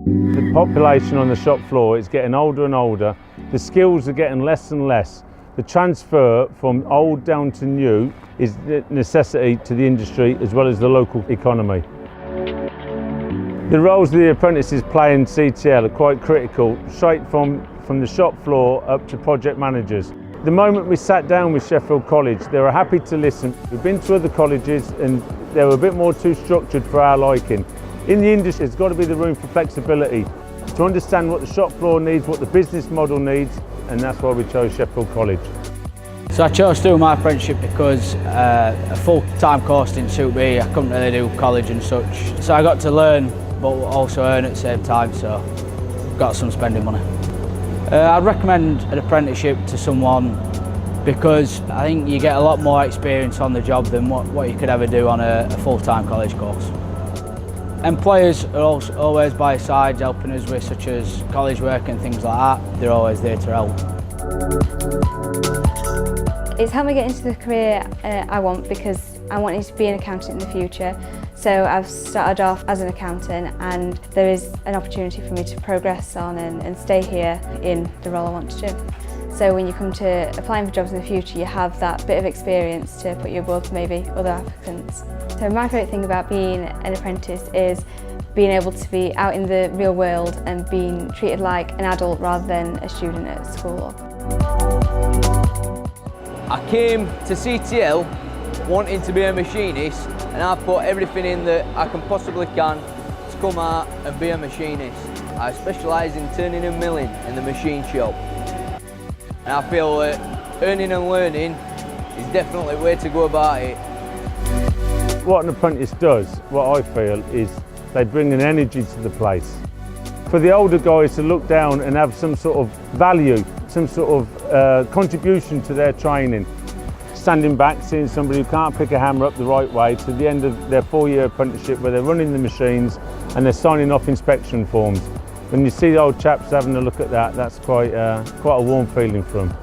The population on the shop floor is getting older and older. The skills are getting less and less. The transfer from old down to new is a necessity to the industry as well as the local economy. The roles the apprentices play in CTL are quite critical, straight from the shop floor up to project managers. The moment we sat down with Sheffield College, they were happy to listen. We've been to other colleges and they were a bit more too structured for our liking. In the industry, there's got to be the room for flexibility, to understand what the shop floor needs, what the business model needs, and that's why we chose Sheffield College. So I chose to do my apprenticeship because a full-time course didn't suit me. I couldn't really do college and such. So I got to learn but also earn at the same time, so got some spending money. I'd recommend an apprenticeship to someone because I think you get a lot more experience on the job than what you could ever do on a full-time college course. Employers are also always by our side helping us with such as college work and things like that. They're always there to help. It's helped me get into the career I want because I wanted to be an accountant in the future. So I've started off as an accountant and there is an opportunity for me to progress on and stay here in the role I want to do. So when you come to applying for jobs in the future, you have that bit of experience to put you above maybe other applicants. So my favourite thing about being an apprentice is being able to be out in the real world and being treated like an adult rather than a student at school. I came to CTL wanting to be a machinist, and I've put everything in that I can possibly can to come out and be a machinist. I specialise in turning and milling in the machine shop. And I feel that earning and learning is definitely the way to go about it. What an apprentice does, what I feel, is they bring an energy to the place. For the older guys to look down and have some sort of value, some sort of contribution to their training. Standing back, seeing somebody who can't pick a hammer up the right way to the end of their 4-year apprenticeship where they're running the machines and they're signing off inspection forms. When you see the old chaps having a look at that, that's quite a warm feeling for them.